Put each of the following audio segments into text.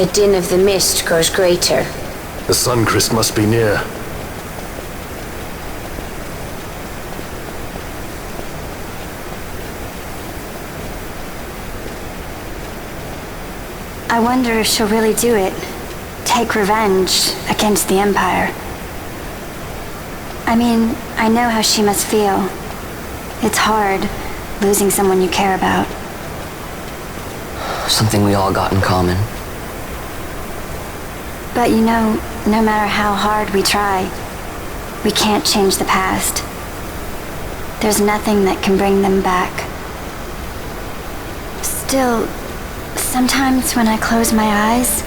The din of the mist grows greater. The Suncrest must be near. I wonder if she'll really do it. Take revenge against the Empire. I mean, I know how she must feel. It's hard, losing someone you care about. Something we all got in common. But you know, no matter how hard we try, we can't change the past. There's nothing that can bring them back. Still, sometimes when I close my eyes,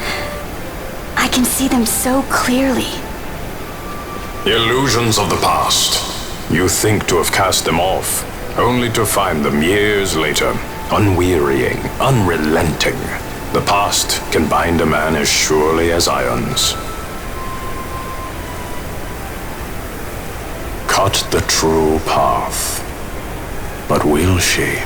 I can see them so clearly. Illusions of the past. You think to have cast them off, only to find them years later, unwearying, unrelenting. The past can bind a man as surely as irons. Cut the true path. But will she?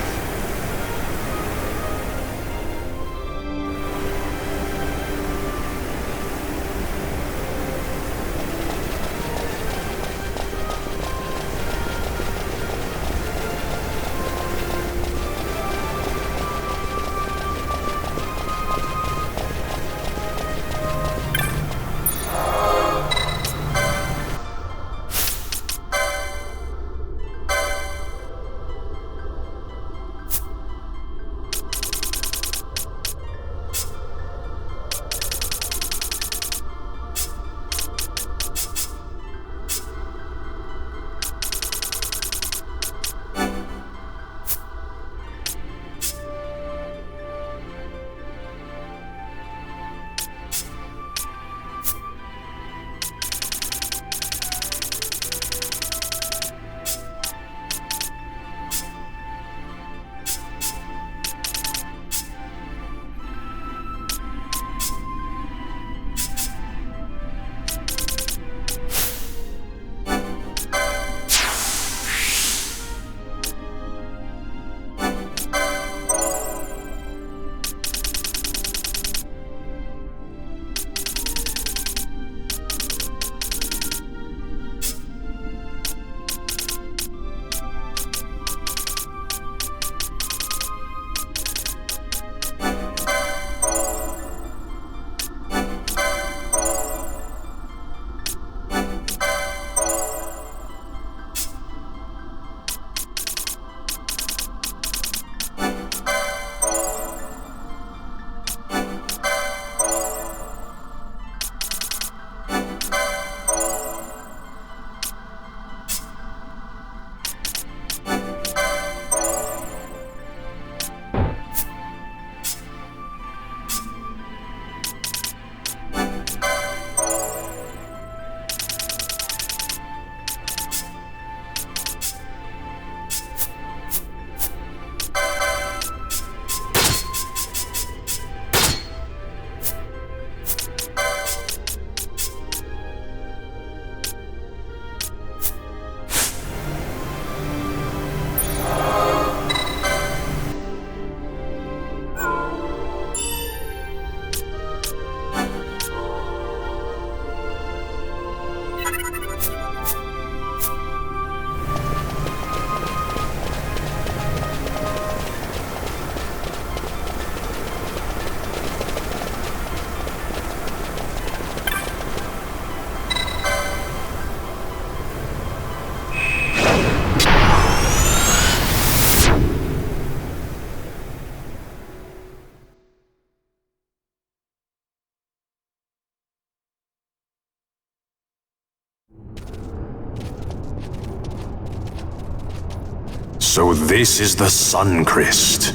So this is the Suncrest.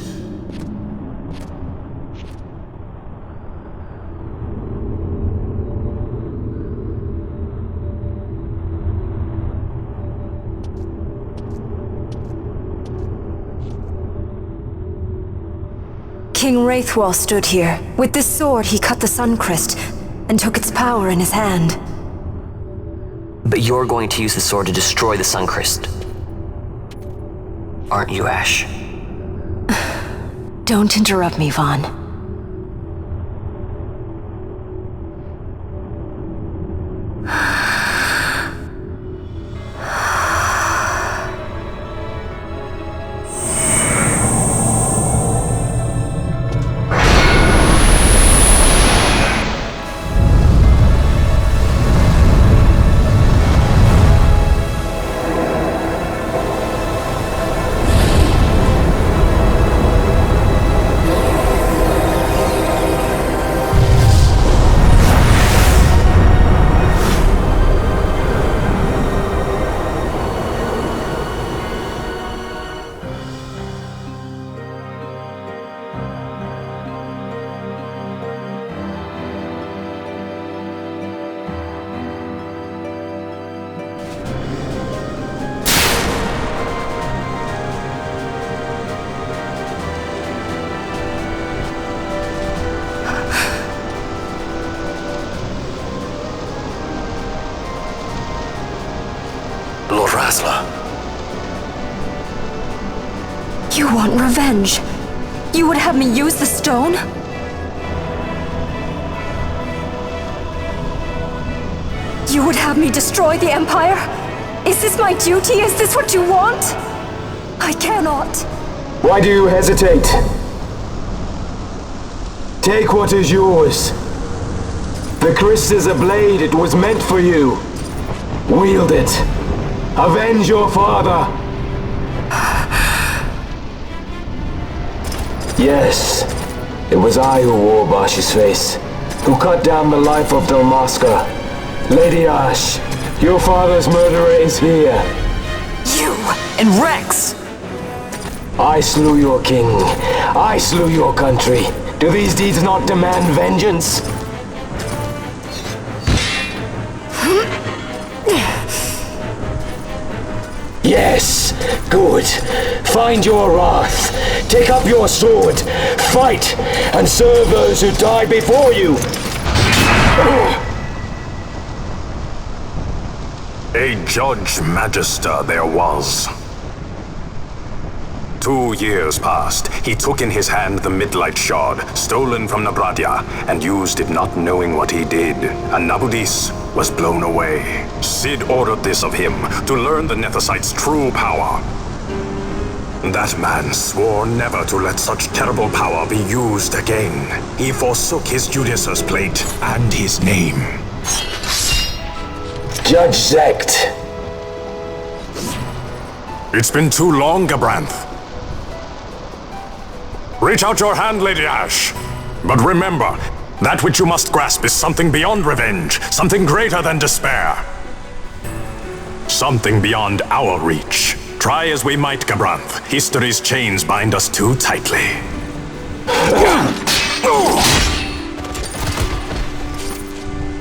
King Wraithwall stood here. With this sword, he cut the Suncrest and took its power in his hand. But you're going to use the sword to destroy the Suncrest. Aren't you, Ash? Don't interrupt me, Vaughn. Rassler. You want revenge? You would have me use the stone? You would have me destroy the Empire? Is this my duty? Is this what you want? I cannot. Why do you hesitate? Take what is yours. The Christ is a blade. It was meant for you. Wield it. Avenge your father. Yes, it was I who wore Bashi's face, who cut down the life of Dalmasca. Lady Ash, your father's murderer is here. You and Rex! I slew your king. I slew your country. Do these deeds not demand vengeance? Yes, good. Find your wrath. Take up your sword. Fight, and serve those who died before you. A Judge Magister there was. 2 years passed. He took in his hand the Midlight Shard, stolen from Nabradia, and used it not knowing what he did. And Nabudis was blown away. Sid ordered this of him, to learn the Nethicite's true power. That man swore never to let such terrible power be used again. He forsook his Judaser's plate and his name. Judge Zekt. It's been too long, Gabranth. Reach out your hand, Lady Ash. But remember, that which you must grasp is something beyond revenge, something greater than despair. Something beyond our reach. Try as we might, Gabranth, history's chains bind us too tightly.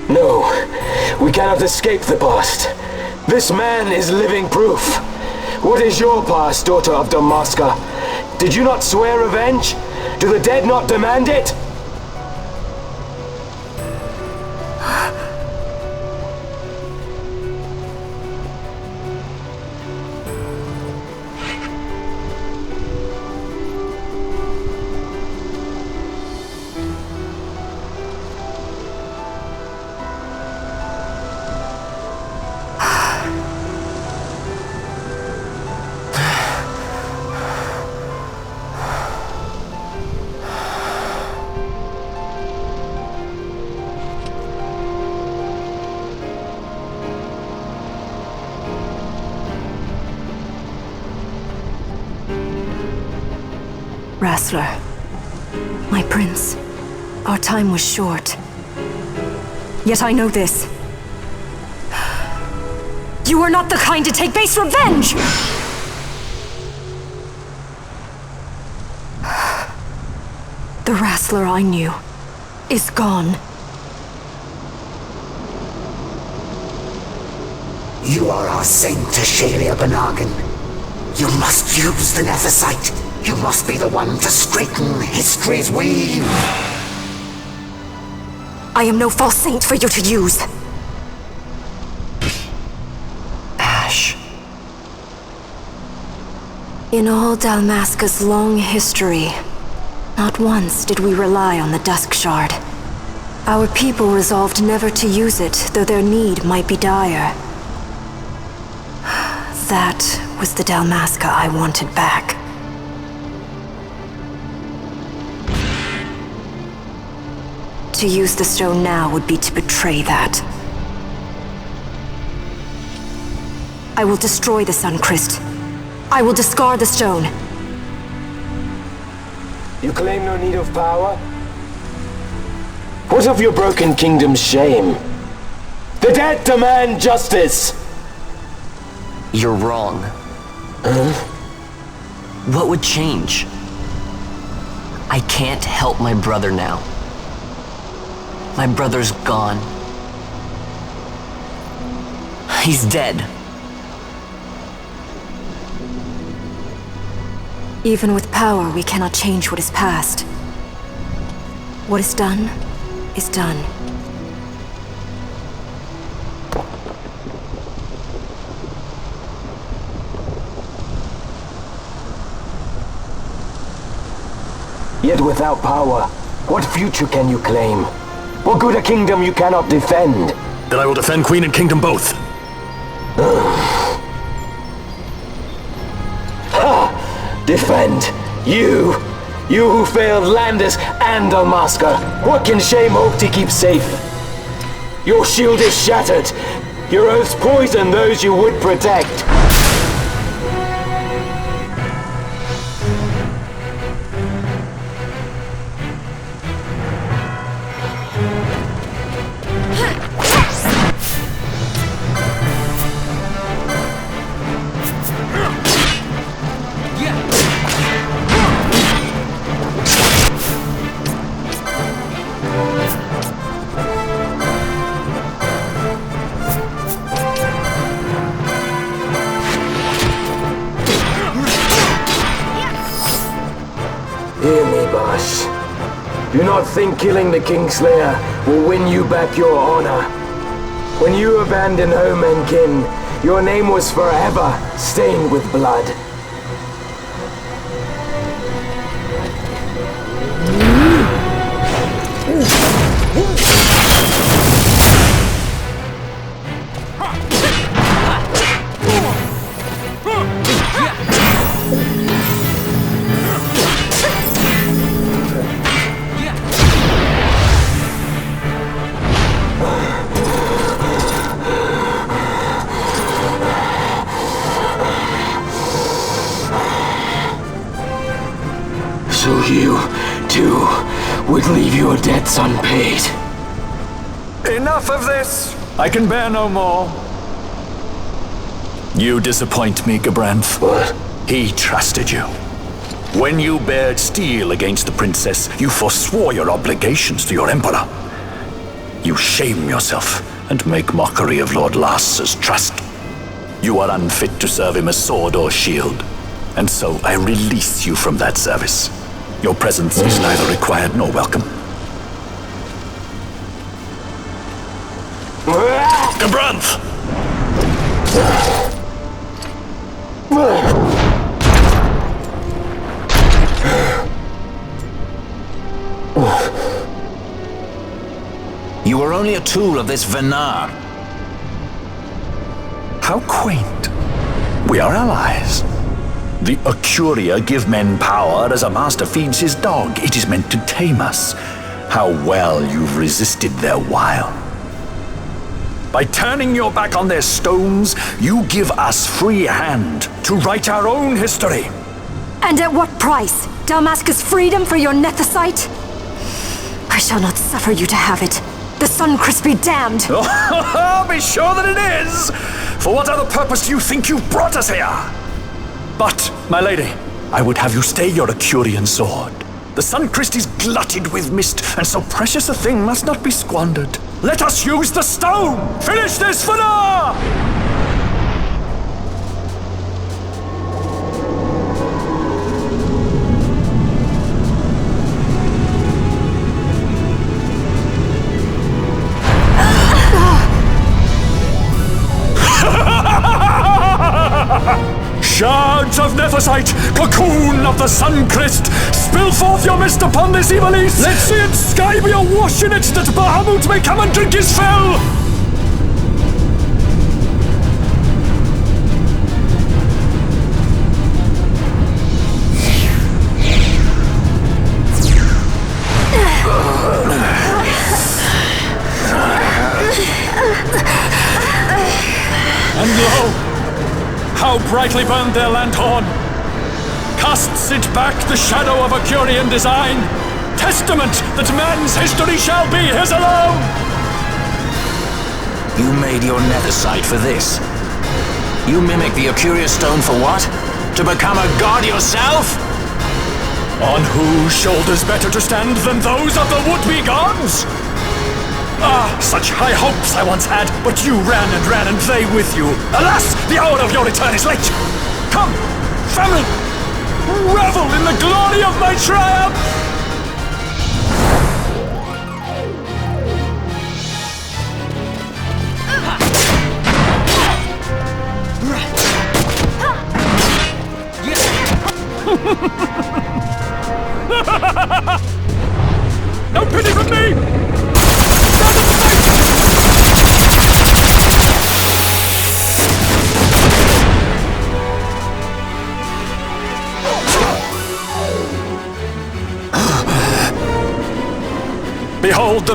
No, we cannot escape the past. This man is living proof. What is your past, daughter of Dalmasca? Did you not swear revenge? Do the dead not demand it? Rassler, my prince, our time was short. Yet I know this. You are not the kind to take base revenge! The Rassler I knew is gone. You are our saint, Ashalia Banargan. You must use the Nethicite. You must be the one to straighten history's weave. I am no false saint for you to use. Ash. In all Dalmasca's long history, not once did we rely on the Dusk Shard. Our people resolved never to use it, though their need might be dire. That was the Dalmasca I wanted back. To use the stone now would be to betray that. I will destroy the Suncrest. I will discard the stone. You claim no need of power? What of your broken kingdom's shame? The dead demand justice! You're wrong. Huh? What would change? I can't help my brother now. My brother's gone. He's dead. Even with power, we cannot change what is past. What is done, is done. Yet without power, what future can you claim? What good a kingdom you cannot defend? Then I will defend Queen and Kingdom both. Defend? You? You who failed Landis and Dalmasca. What can shame hope to keep safe? Your shield is shattered. Your oaths poison those you would protect. Hear me, boss. Do not think killing the Kingslayer will win you back your honor. When you abandoned home and kin, your name was forever stained with blood. So you, too, would leave your debts unpaid. Enough of this! I can bear no more. You disappoint me, Gabranth. What? He trusted you. When you bared steel against the princess, you forswore your obligations to your emperor. You shame yourself and make mockery of Lord Lars's trust. You are unfit to serve him as sword or shield, and so I release you from that service. Your presence is neither required nor welcome. Gabranth! You were only a tool of this Venar. How quaint. We are allies. The Ocuria give men power as a master feeds his dog. It is meant to tame us. How well you've resisted their wile. By turning your back on their stones, you give us free hand to write our own history. And at what price? Dalmasca's freedom for your nethicite? I shall not suffer you to have it. The Sunchrist be damned! Be sure that it is! For what other purpose do you think you brought us here? But, my lady, I would have you stay your Acurian sword. The Sunchrist is glutted with mist, and so precious a thing must not be squandered. Let us use the stone! Finish this for now! Shards of Nethicite, cocoon of the Sunchrist, spill forth your mist upon this evil east. Let's see its sky be awash in it, that Bahamut may come and drink his fill. And lo! How brightly burned their lanthorn! Casts it back the shadow of Acurian design, testament that man's history shall be his alone! You made your nethicite for this. You mimic the Acuria stone for what? To become a god yourself? On whose shoulders better to stand than those of the would-be gods? Ah, such high hopes I once had, but you ran and they with you. Alas, the hour of your return is late. Come, family, revel in the glory of my triumph! Ha ha ha ha!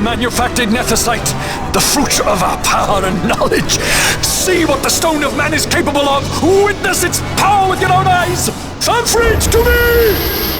the manufactured nethicite, the fruit of our power and knowledge. See what the Stone of Man is capable of. Witness its power with your own eyes. Confront to me!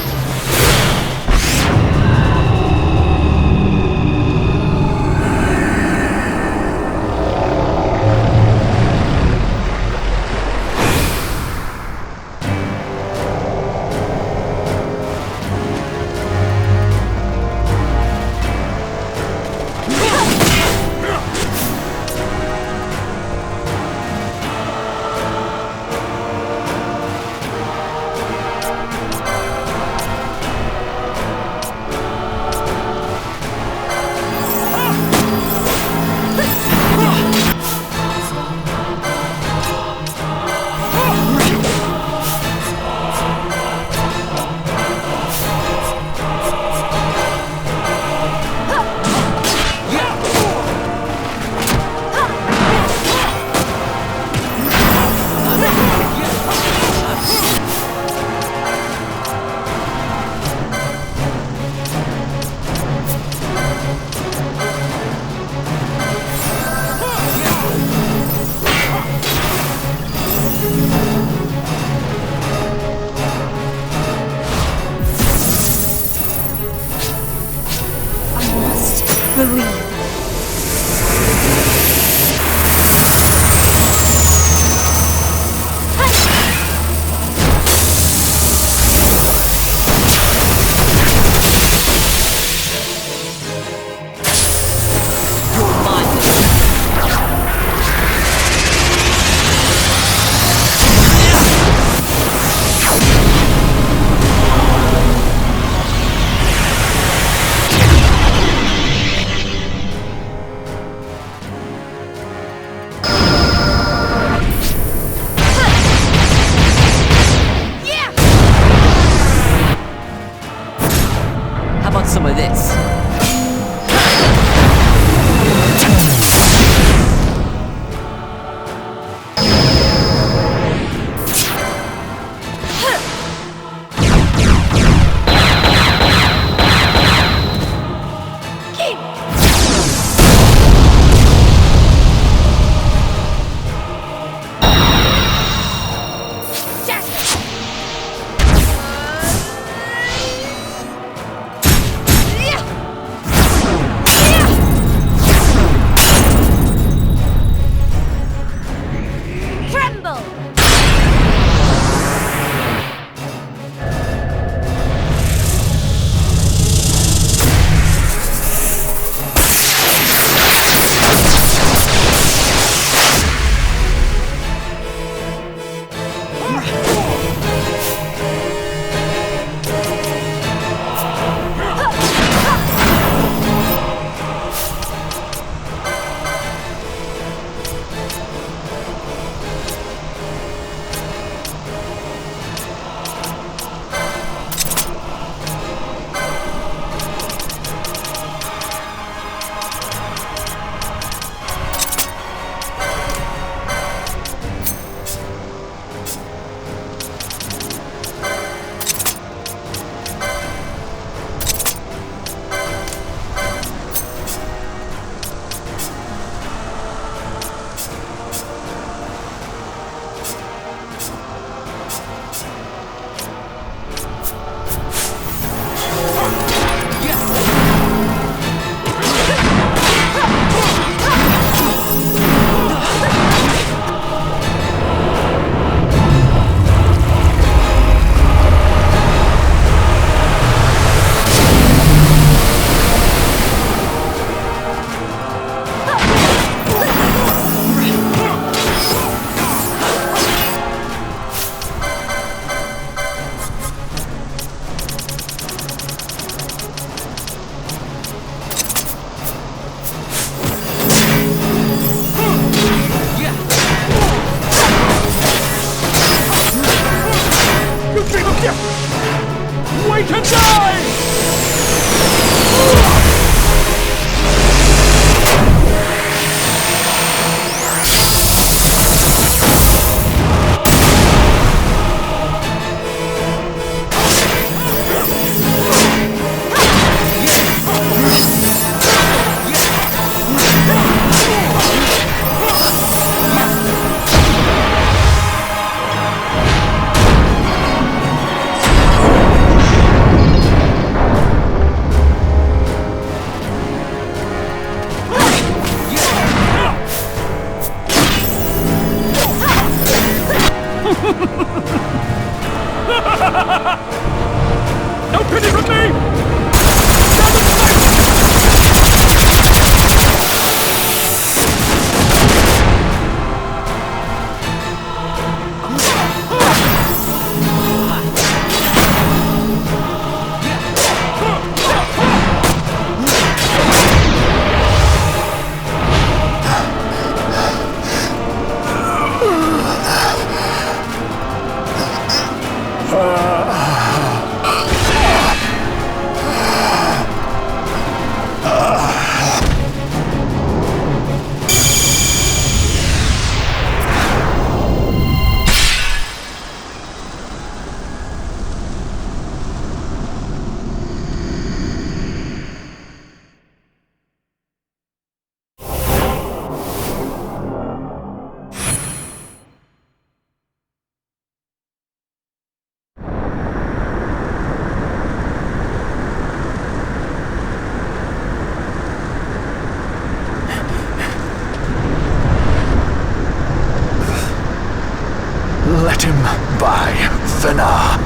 put him by Fenar.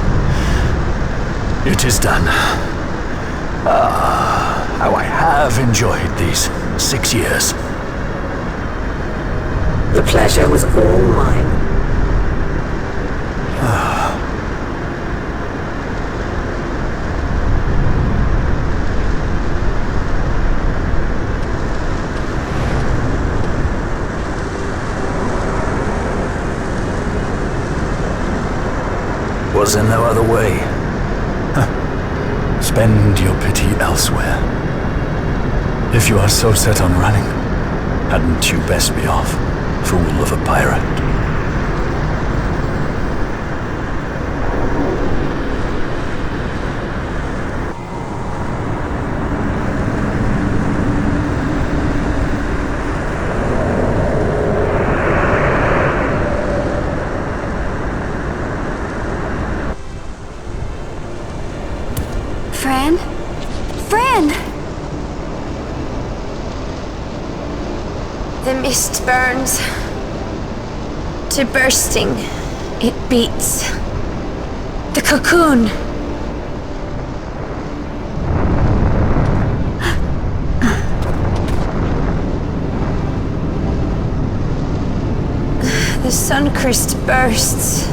It is done. How I have enjoyed these 6 years. The pleasure was all mine. Was there no other way? Spend your pity elsewhere. If you are so set on running, hadn't you best be off, fool of a pirate? Fran? Fran! The mist burns to bursting. It beats. The cocoon. The Suncrest bursts.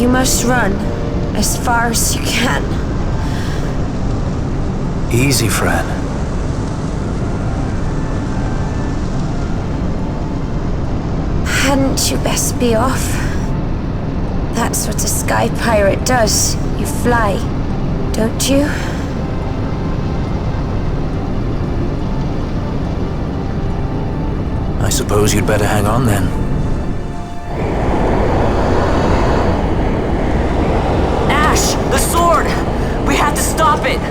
You must run as far as you can. Easy, Fran. Hadn't you best be off? That's what a sky pirate does. You fly, don't you? I suppose you'd better hang on then. Ash! The sword! We have to stop it!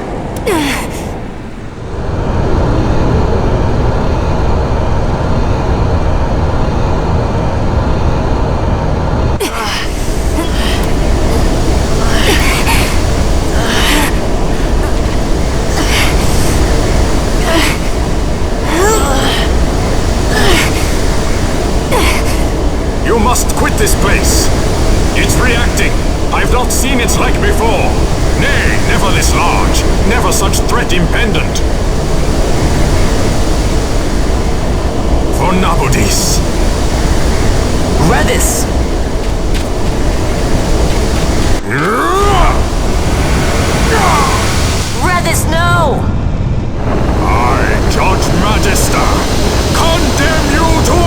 You must quit this place. It's reacting. I've not seen its like before. Nay, never this large. Never such threat impendent. For Nabudis. Redis! Redis, no! I, Judge Magister, condemn you to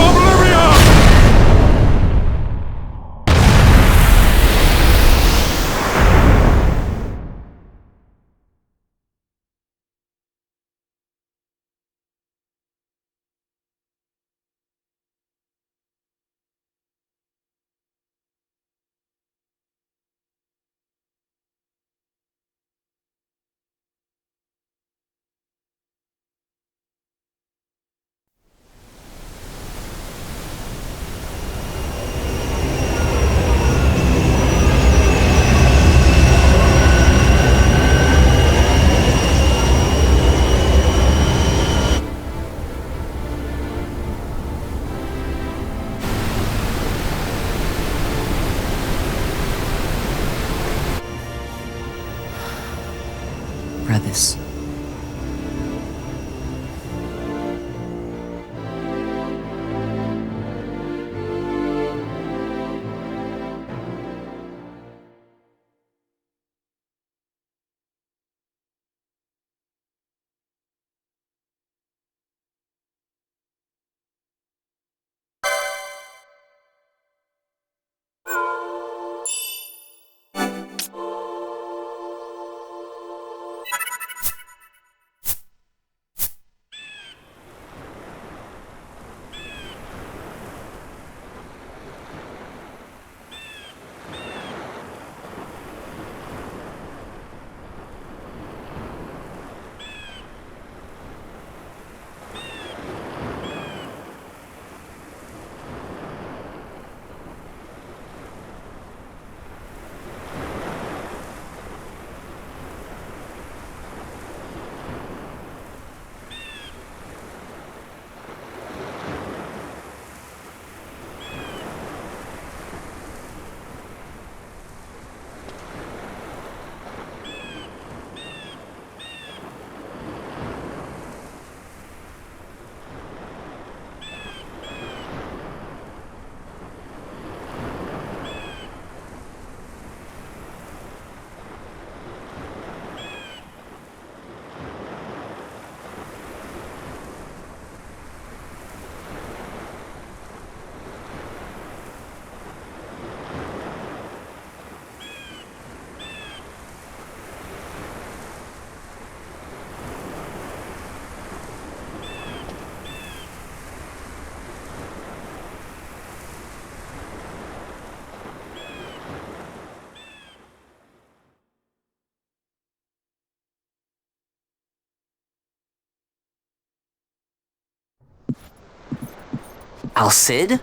Al Cid?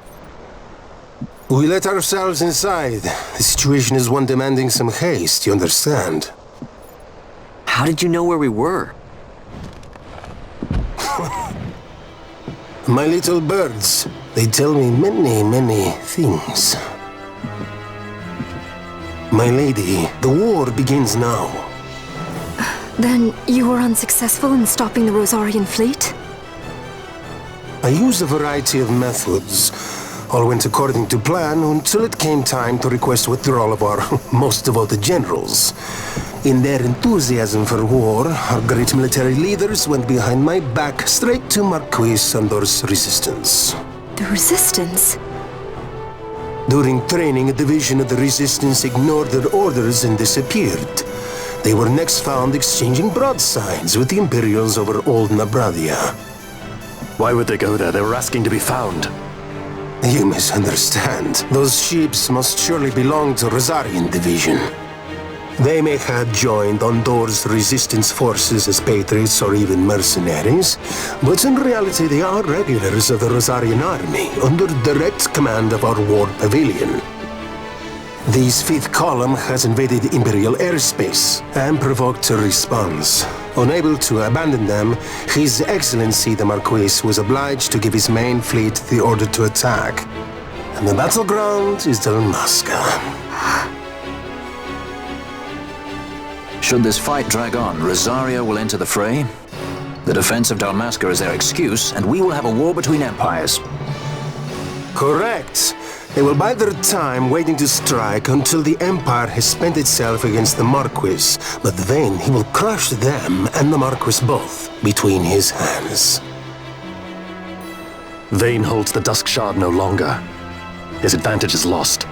We let ourselves inside. The situation is one demanding some haste, you understand? How did you know where we were? My little birds, they tell me many things. My lady, the war begins now. Then you were unsuccessful in stopping the Rosarian fleet? I used a variety of methods. All went according to plan until it came time to request withdrawal of our most devoted generals. In their enthusiasm for war, our great military leaders went behind my back straight to Marquis Sandor's resistance. The Resistance? During training, a division of the Resistance ignored their orders and disappeared. They were next found exchanging broadsides with the Imperials over Old Nabradia. Why would they go there? They were asking to be found. You misunderstand. Those ships must surely belong to Rosarian Division. They may have joined Ondor's resistance forces as patriots or even mercenaries, but in reality they are regulars of the Rosarian army, under direct command of our war pavilion. This fifth column has invaded Imperial airspace and provoked a response. Unable to abandon them, His Excellency the Marquis was obliged to give his main fleet the order to attack. And the battleground is Dalmasca. Should this fight drag on, Rosaria will enter the fray. The defense of Dalmasca is their excuse, and we will have a war between empires. Correct. They will bide their time waiting to strike until the Empire has spent itself against the Marquis, but then he will crush them and the Marquis both between his hands. Vayne holds the Dusk Shard no longer. His advantage is lost.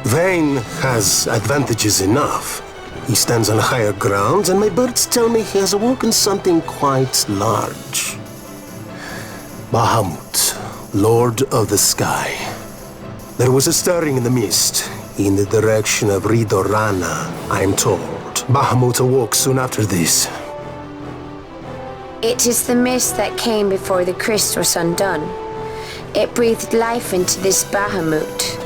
Vayne has advantages enough. He stands on higher ground, and my birds tell me he has awoken something quite large. Bahamut, Lord of the Sky. There was a stirring in the mist, in the direction of Ridorana, I am told. Bahamut awoke soon after this. It is the mist that came before the Christ was undone. It breathed life into this Bahamut.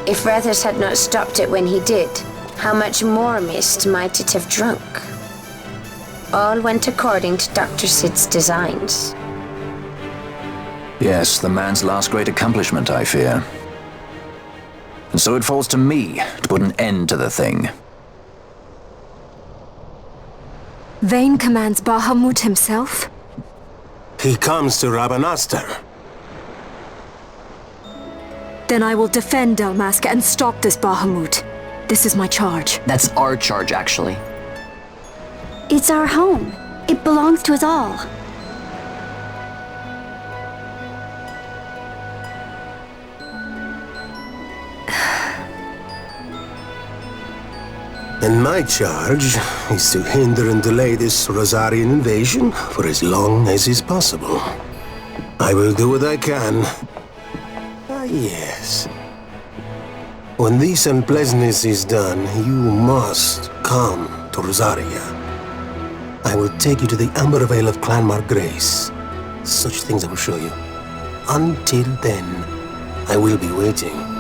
If Rethus had not stopped it when he did, how much more mist might it have drunk? All went according to Dr. Sid's designs. Yes, the man's last great accomplishment, I fear. And so it falls to me to put an end to the thing. Vayne commands Bahamut himself? He comes to Rabanastar. Then I will defend Dalmasca and stop this Bahamut. This is my charge. That's our charge, actually. It's our home. It belongs to us all. And my charge is to hinder and delay this Rosarian invasion for as long as is possible. I will do what I can. Ah, yes. When this unpleasantness is done, you must come to Rosaria. I will take you to the Amber Vale of Clan Margrace. Such things I will show you. Until then, I will be waiting.